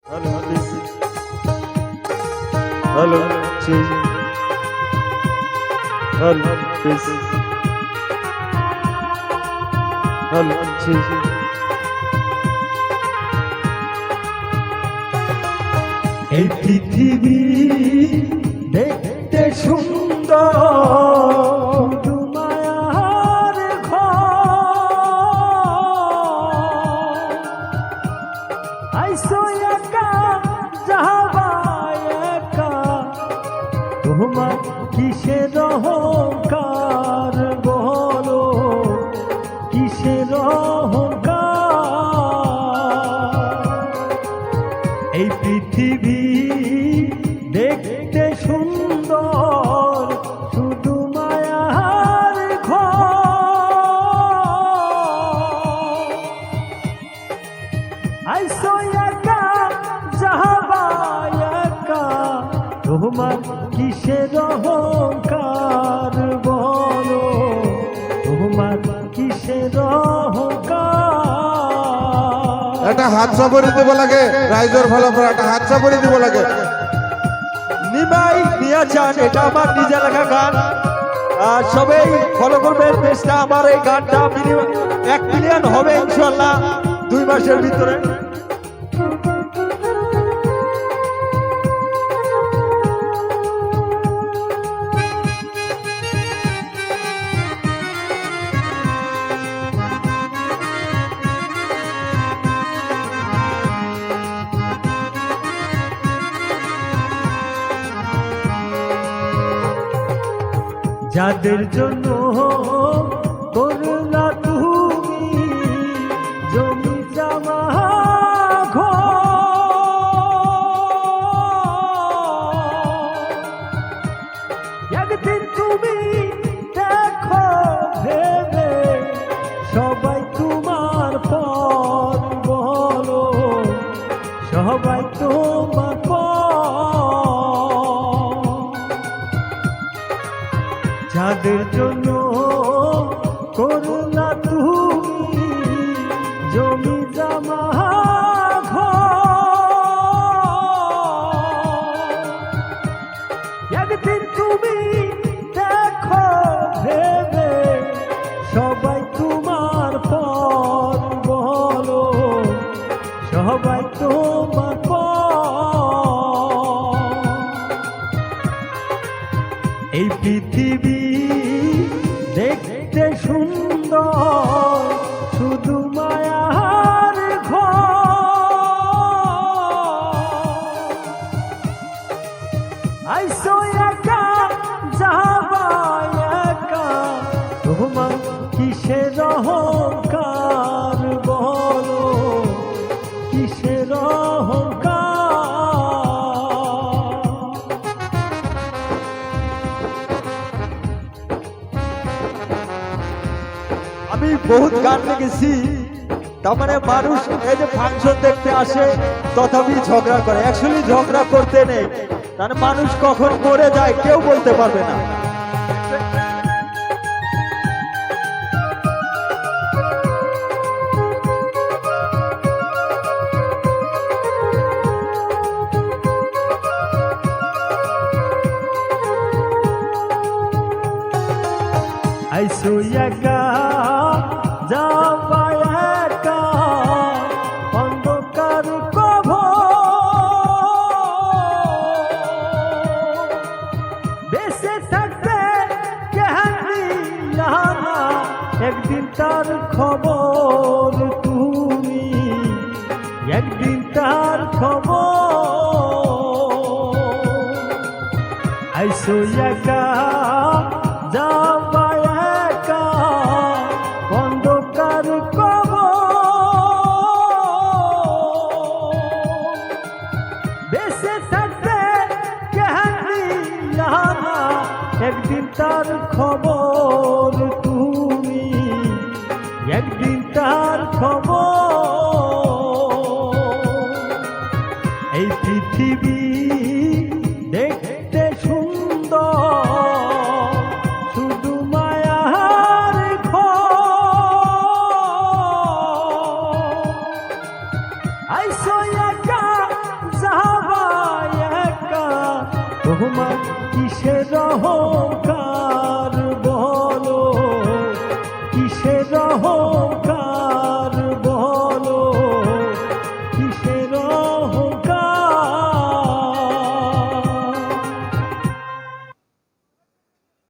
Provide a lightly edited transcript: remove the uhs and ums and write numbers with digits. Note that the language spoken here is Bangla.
Hello, this. Hello, cheese. Hello, this. Hello, cheese. এই পৃথিবী দেখতে সুন্দর, শুধু মায়ার ঘর। আইসো একা যাবা একা, তোমার কিসের অহংকার বলো, কিসের অহংকার। এই পৃথিবী দেখতে সুন্দর, শুধু মায়ার ঘর। আইসো একা যাবা একা, তোমার কিসের অহংকার বলো, তোমার কিসের অহংকার। একটা হাত চাপড়ি দিব লাগে, রাইজর ভালো করে একটা হাত চাপড়ি দিব লাগে। নিমাই নিয়াচান, এটা আমার নিজে লেখা গান। আর সবাই ফলো করবেন পেজটা। আমার এই গানটা 1 মিলিয়ন হবে ইনশাআল্লাহ 2 মাসের ভিতরে। যাদের জন্য করলা তুমি জমি জমা ঘর, একদিন তুমি দেখো ভেবে সবাই তোমার পর বলো, সবাই তোমার পর। যাদের জন্য করলা তুমি জমি জমা ঘর, একদিন তুমি দেখো ভেবে সবাই তোমার পর বলো, সবাই তোমার পর। এই পৃথিবী দেখতে সুন্দর, শুধু মায়ার ঘর। আইসো একা যাবা একা, তোমার কিসের অহংকার বলো, কিসের অহংকার। আমি বহুত গান লিখেছি। তার মানে মানুষ এই যে ফাংশন দেখতে আসে তথাপি ঝগড়া করে, অ্যাকচুয়ালি ঝগড়া করতে নেই। মানে মানুষ কখন মরে যায় কেউ বলতে পারবে না। আইসো একা যাবা একা, অন্ধকার কবর। বেঁচে থাকতে কেহানিলা না, একদিন তার খবর তুমি, একদিন তার খবর। আইসো একা যাবা একা, অন্ধকার কবর। বেঁচে থাকতে কেহানিলা না, একদিন তার খবর তুমি, একদিন তার খবর। এই পৃথিবী দেখতে সুন্দর, শুধু মায়ার ঘর। আইসো একা তোমার কিসের অহংকার বলো, কিসের অহংকার